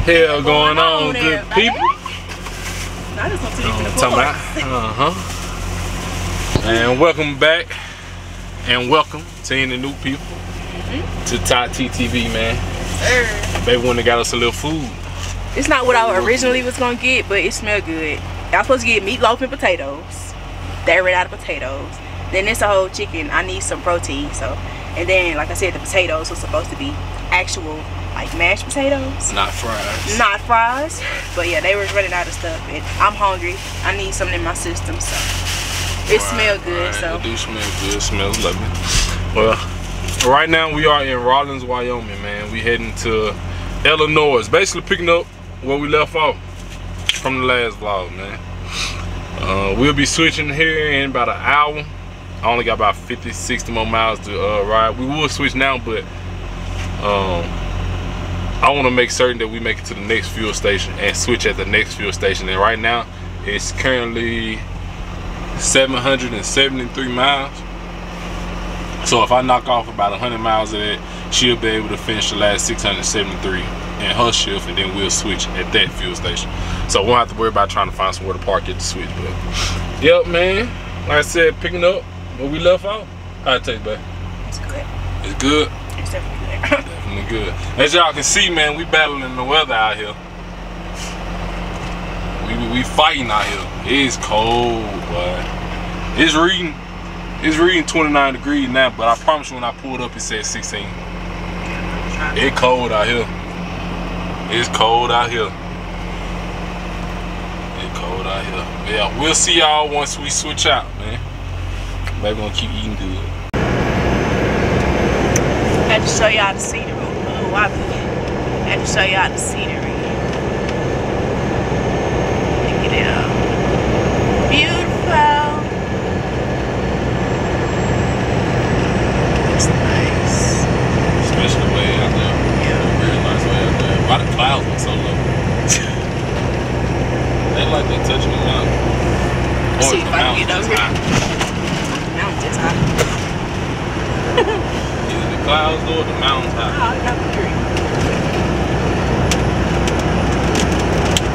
hell going on, good people? I just want to take the talking about. And welcome back, and welcome to any new people to Thai TTV, man. Baby went and got us a little food. It's not what I originally was gonna get, but it smelled good. I was supposed to get meatloaf and potatoes. They ran out of potatoes. Then it's a whole chicken. I need some protein, so. And then, like I said, the potatoes were supposed to be actual, like, mashed potatoes. Not fries. Not fries. But yeah, they were running out of stuff. And I'm hungry. I need something in my system, so. It smells good, so. It do smell good. It smells lovely. Well, right now we are in Rawlins, Wyoming, man. We heading to Illinois. Basically picking up where we left off from the last vlog, man. We'll be switching here in about an hour. I only got about 50, 60 more miles to ride. We will switch now, but I want to make certain that we make it to the next fuel station and switch at the next fuel station. And right now, it's currently 773 miles. So if I knock off about 100 miles of that, she'll be able to finish the last 673 in her shift, and then we'll switch at that fuel station. So we won't have to worry about trying to find somewhere to park at the switch. But yep, man. Like I said, picking up where we left off. How it taste, babe? It's good. It's good? It's definitely good. Definitely good. As y'all can see, man, we battling the weather out here. We fighting out here. It's cold, boy. It's reading 29 degrees now, but I promise you when I pulled up it said 16. It's cold out here. It's cold out here. It's cold out here. Yeah, we'll see y'all once we switch out, man. Maybe we're gonna keep eating good. I had to show y'all the scenery. Oh, I had to show y'all the scenery. Look at it. Beautiful. It's nice. Especially way out there. Yeah. Very nice way out there. Why the clouds look so low? They like they touching the mountain. Let's see if I can get over here. Mountains high. Either the clouds or the mountains high. Oh, I got the tree.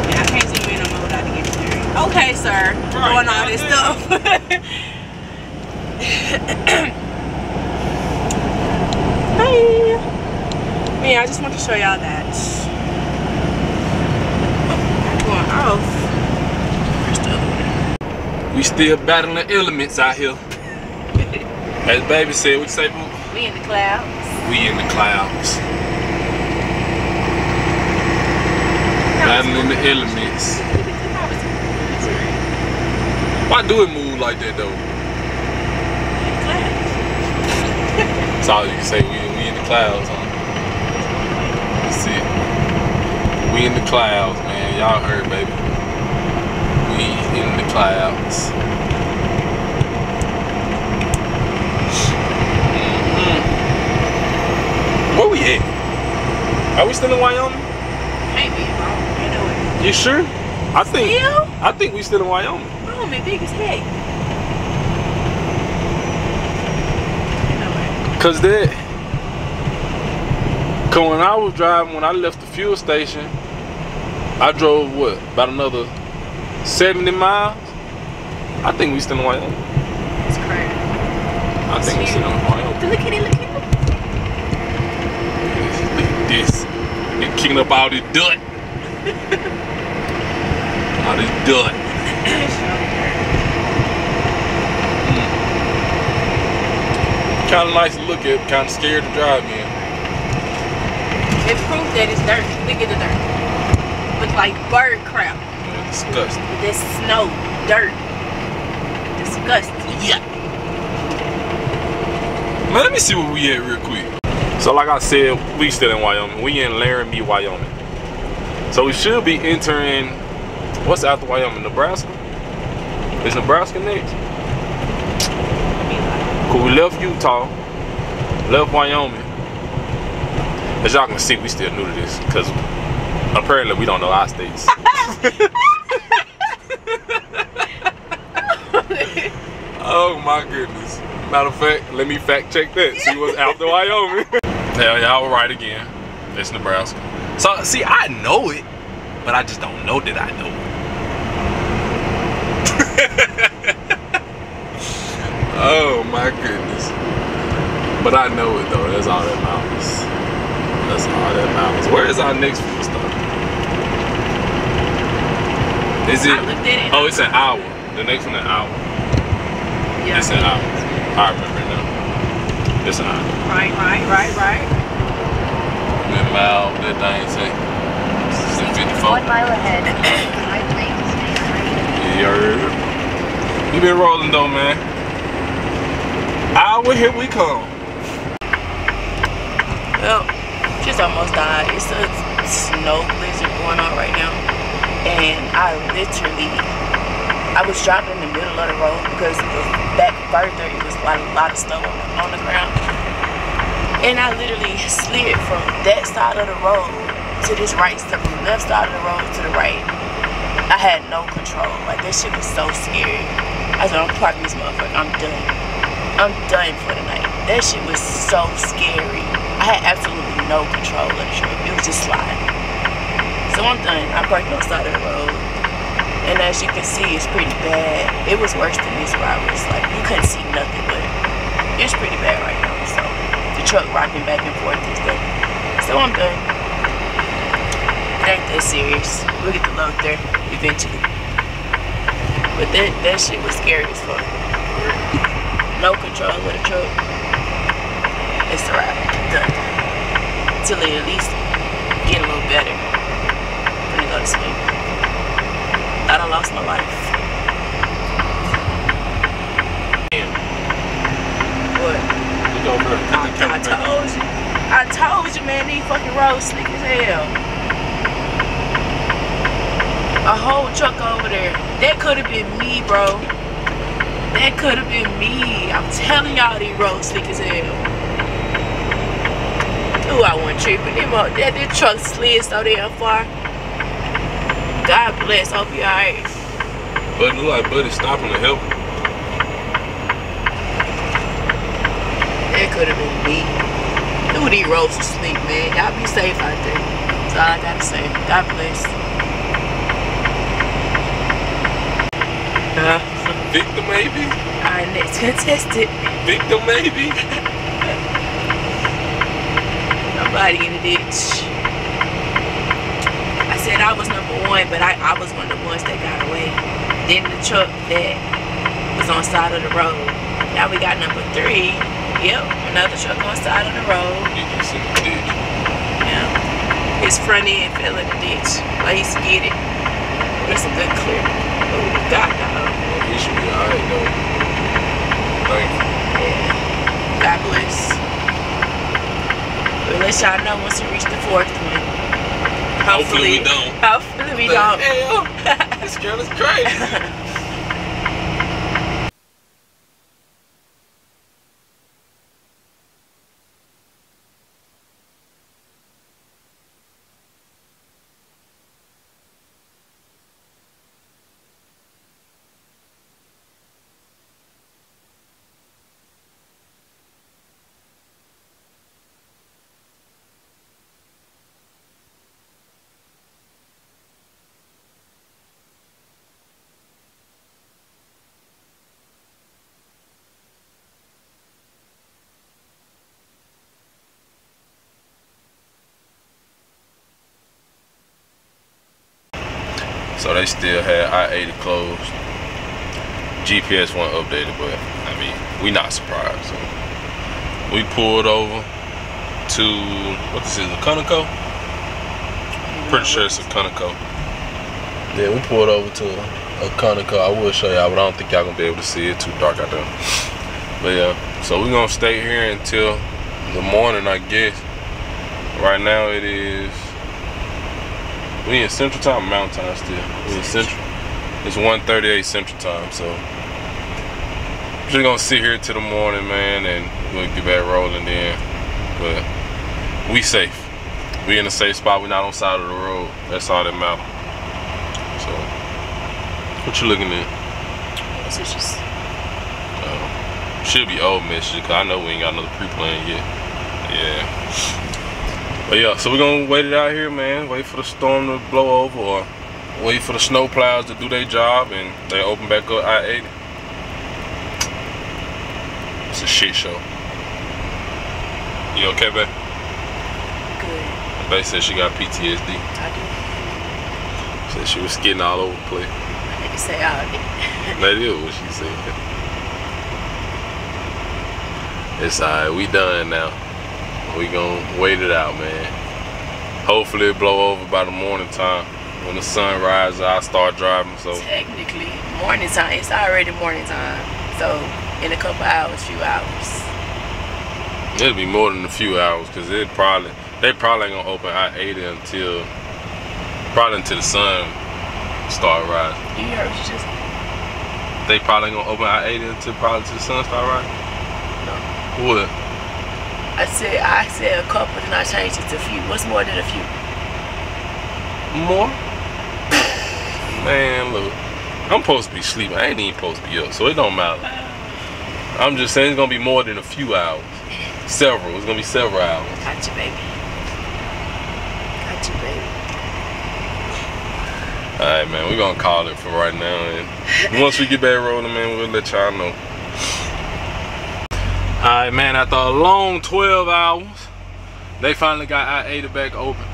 Yeah, I can't see you in no more without to get the tree. Okay, sir. Right, doing all this stuff. Hey. Yeah, I just want to show y'all that. I'm going off. Where's the other one? We still battling the elements out here. As baby said, what you say, boo? We in the clouds. We in the clouds. Battling the elements. Why do it move like that though? That's all you can say. We in the clouds, huh? That's it. We in the clouds, man. Y'all heard, baby. We in the clouds. Where we at? Are we still in Wyoming? Can't be, bro. You know it. You sure? I think we still in Wyoming. Wyoming big as heck. You know it. Cause when I was driving, when I left the fuel station, I drove what? About another 70 miles? I think we still in Wyoming. It's crazy. I think we still in Wyoming. Look at it, look at it. This. They're kicking up all this dirt. All this dirt. Kind of nice to look at, kind of scared to drive in. It's proof that it's dirt. Look at the dirt. Looks like bird crap. Yeah, disgusting. This snow, dirt. Disgusting. Yeah. Man, let me see where we at real quick. So like I said, we still in Wyoming. We in Laramie, Wyoming. So we should be entering, what's after Wyoming? Nebraska? Is Nebraska next? Cool, we left Utah, left Wyoming. As y'all can see, we still new to this because apparently we don't know our states. Oh my goodness. Matter of fact, let me fact check that. See what's after Wyoming. Hell, y'all were right again. It's Nebraska. So see, I know it, but I just don't know that I know it. Oh my goodness. But I know it though. That's all that matters. That's all that matters. Where is our next fuel stop? Is it? I looked at it. Oh, it's an hour. The next one an hour. Yeah. It's an hour. I remember it now. It's an hour. Right. That mile, that thing say. 54. 1 mile ahead. Yeah. We been rolling though, man. Hour, here we come. Well, just almost died. It's a snow blizzard going on right now. And I was driving in the middle of the road because back further it was a lot of snow on the ground. And I literally slid from that side of the road to this right side, from the left side of the road to the right. I had no control. Like, that shit was so scary. I said, I'm parking this motherfucker. I'm done. I'm done for the night. That shit was so scary. I had absolutely no control of the truck. It was just sliding. So I'm done. I parked on the side of the road. And as you can see, it's pretty bad. It was worse than this where I was like, you couldn't see nothing, but it's pretty bad right now. So the truck rocking back and forth and stuff. So I'm done. It ain't that serious. We'll get the load there eventually. But that shit was scary as fuck. No control of the truck. It's a wrap. Done. Till it at least get a little better. I'm gonna go to sleep. Thought I lost my life. Damn. What? Look over there. I told you, man, these fucking roads slick as hell. A whole truck over there. That could have been me, bro. That could have been me. I'm telling y'all, these roads slick as hell. Ooh, I wasn't tripping. That truck slid so damn far. God bless. Hope you alright. But it look like Buddy's stopping to help. That could have been me. Ooh, these roads are slick, man. Y'all be safe out there. That's all I gotta say. God bless. Victim maybe? Our next contestant. Victim maybe? Nobody in the ditch. I said I was number one, but I was one of the ones that got away. Then the truck that was on the side of the road. Now we got number 3. Yep, another truck on the side of the road. You can see the ditch. Yeah. His front end fell in the ditch. Like, he skidded. There's a good clear. Oh, God, dog. He should be alright though. Thank you. Yeah. God bless. We'll let y'all know once we reach the 4th one. Hopefully we don't. Hopefully we don't. Hell, this girl is crazy. So they still had I-80 closed. GPS wasn't updated, but I mean, we not surprised. So we pulled over to, what this is, a Conoco? Pretty sure it's a Conoco. Yeah, we pulled over to a Conoco. I will show y'all, but I don't think y'all gonna be able to see it. Too dark out there. But yeah, so we're gonna stay here until the morning, I guess. Right now it is, we in Central Time, Mountain Time still. We in Central. It's 1:38 Central Time, so just gonna sit here till the morning, man, and we'll get back rolling then. But we safe. We in a safe spot. We not on the side of the road. That's all that matters. So, what you looking at? Messages. Should be old messages, cause I know we ain't got another pre-plan yet. Yeah. But yeah, so we're gonna wait it out here, man. Wait for the storm to blow over, or wait for the snow plows to do their job, and they open back up I-80. It's a shit show. You okay, babe? Good. Babe said she got PTSD. I do. Said she was skidding all over the place. I didn't say all of it. That is what she said. It's alright, we done now. We gonna wait it out, man. Hopefully it blow over by the morning time. When the sun rises, I'll start driving. So technically, morning time. It's already morning time. So in a couple hours, few hours. It'll be more than a few hours, cause they probably ain't gonna open I-80 until the sun start rising. You heard what you just said? They probably ain't gonna open I-80 until the sun start rising. No. What? I said a couple, then I changed it to a few. What's more than a few? More? Man, look, I'm supposed to be sleeping. I ain't even supposed to be up, so it don't matter. I'm just saying it's gonna be more than a few hours. Several. It's gonna be several hours. Got you, baby. Got you, baby. Alright, man, we're gonna call it for right now, and once we get back rolling, man, we'll let y'all know. Alright, man, after a long 12 hours, they finally got I-80 back open.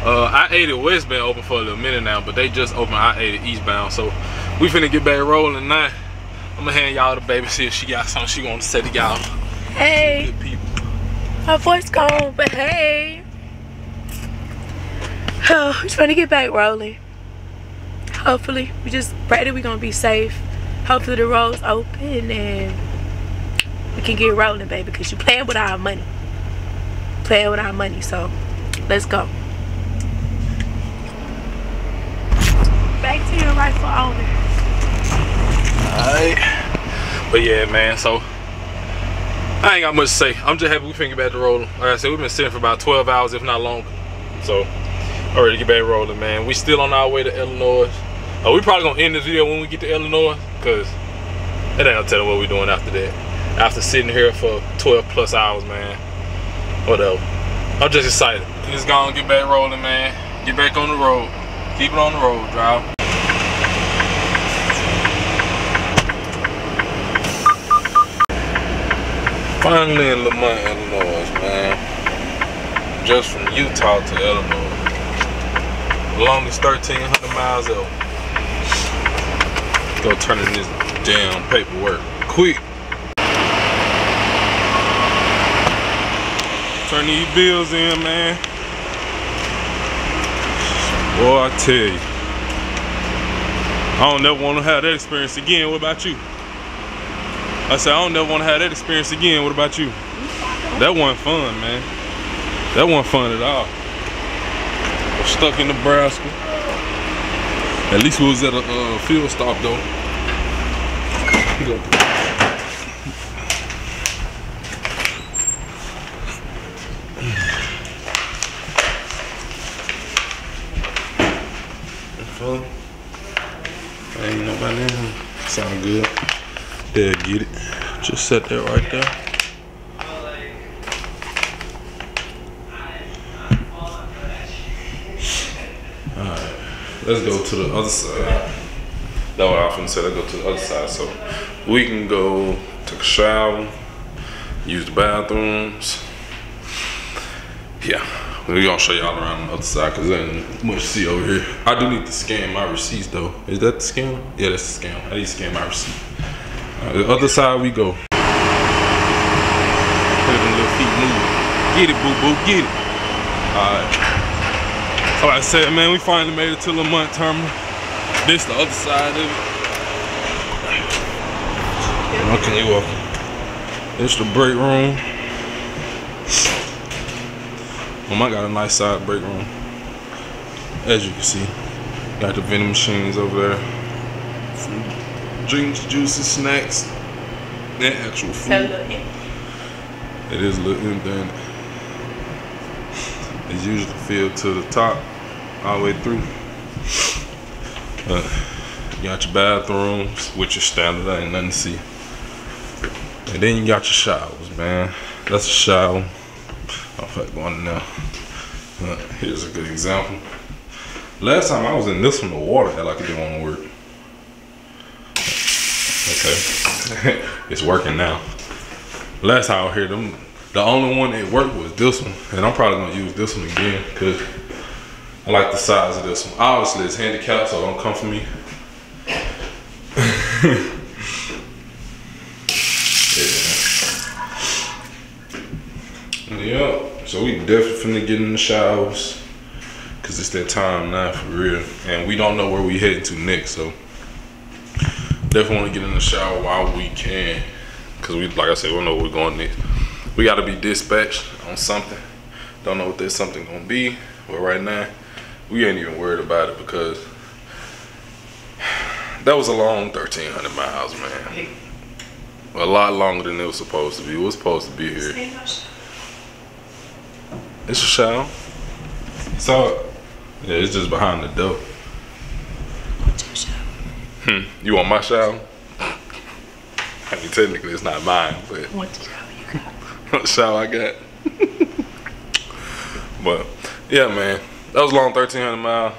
I-80 West been open for a little minute now, but they just opened I-80 eastbound, so we finna get back rolling now. I'm gonna hand y'all the baby, see if she got something she wanna say to y'all. Hey. Good people. Her voice gone, but hey. Oh, we're trying to get back rolling. Hopefully, we just pray that we're gonna be safe. Hopefully the road's open and we can get rolling, baby, because you're playing with our money. Playing with our money, so let's go. Back to your rightful owner. Alright. But yeah, man, so I ain't got much to say. I'm just happy we finna get back to rolling. Like I said, we've been sitting for about 12 hours, if not longer. So, I'm ready to get back rolling, man. We still on our way to Illinois. We probably gonna end this video when we get to Illinois, because it ain't no telling what we're doing after that. After sitting here for 12 plus hours, man. Whatever. I'm just excited. Just gonna get back rolling, man. Get back on the road. Keep it on the road, drive. Finally in Lamont, Illinois, man. Just from Utah to Illinois. Longest 1,300 miles ever. Go turn in this damn paperwork quick. Turn these bills in, man. Boy, I tell you, I don't never want to have that experience again. What about you? I said, I don't never want to have that experience again. What about you? That wasn't fun, man. That wasn't fun at all. I'm stuck in Nebraska. At least we was at a fuel stop, though. Ain't nobody in here. Sound good. Yeah, get it. Just set that right there. Alright, let's go to the other side. That's what I often say, let's go to the other side. So we can go take a shower, use the bathrooms. Yeah. We're gonna show y'all around the other side because there ain't much to see over here. I do need to scan my receipts though. Is that the scan? Yeah, that's the scan. I need to scan my receipt. The other side we go. Look at them little feet moving. Get it, boo boo, get it. Alright. So like I said, man, we finally made it to Lamont Terminal. This the other side of it. Okay, you're welcome. It's the break room. I got a nice side break room. As you can see, got the vending machines over there. Some drinks, juices, snacks, and actual food. It is a little empty. It's usually filled to the top, all the way through. You got your bathrooms, which is standard, there ain't nothing to see. And then you got your showers, man. That's a shower. I'm going in there. Here's a good example. Last time I was in this one, the water had like it didn't want to work. Okay, it's working now. Last time I heard them, the only one that worked was this one, and I'm probably gonna use this one again because I like the size of this one. Obviously, it's handicapped, so don't come for me. Yeah, so we definitely finna get in the showers because it's that time now for real, and we don't know where we heading to next, so definitely want to get in the shower while we can because we, like I said, we don't know where we're going next. We got to be dispatched on something. Don't know what that something gonna be, but right now we ain't even worried about it because that was a long 1,300 miles, man. A lot longer than it was supposed to be. It was supposed to be here. It's a shower. So, yeah, it's just behind the door. What's your shower? You want my shower? I mean, technically it's not mine, but What shower you got? what shower I got? But yeah, man, that was a long 1,300 mile.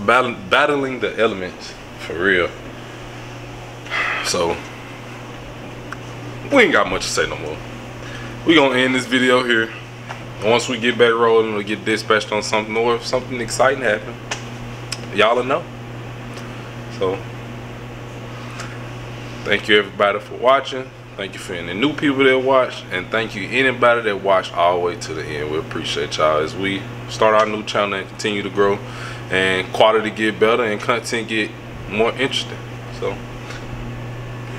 Battling the elements for real. So we ain't got much to say no more. We gonna end this video here. Once we get back rolling, we'll get dispatched on something, or if something exciting happen, y'all will know. So thank you everybody for watching. Thank you for any new people that watch, and thank you anybody that watched all the way to the end. We appreciate y'all as we start our new channel and continue to grow, and quality get better and content get more interesting. So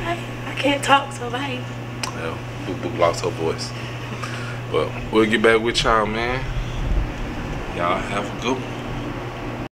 I can't talk, so bye. yeah, Boo Boo lost her voice. But we'll get back with y'all, man. Y'all have a good one.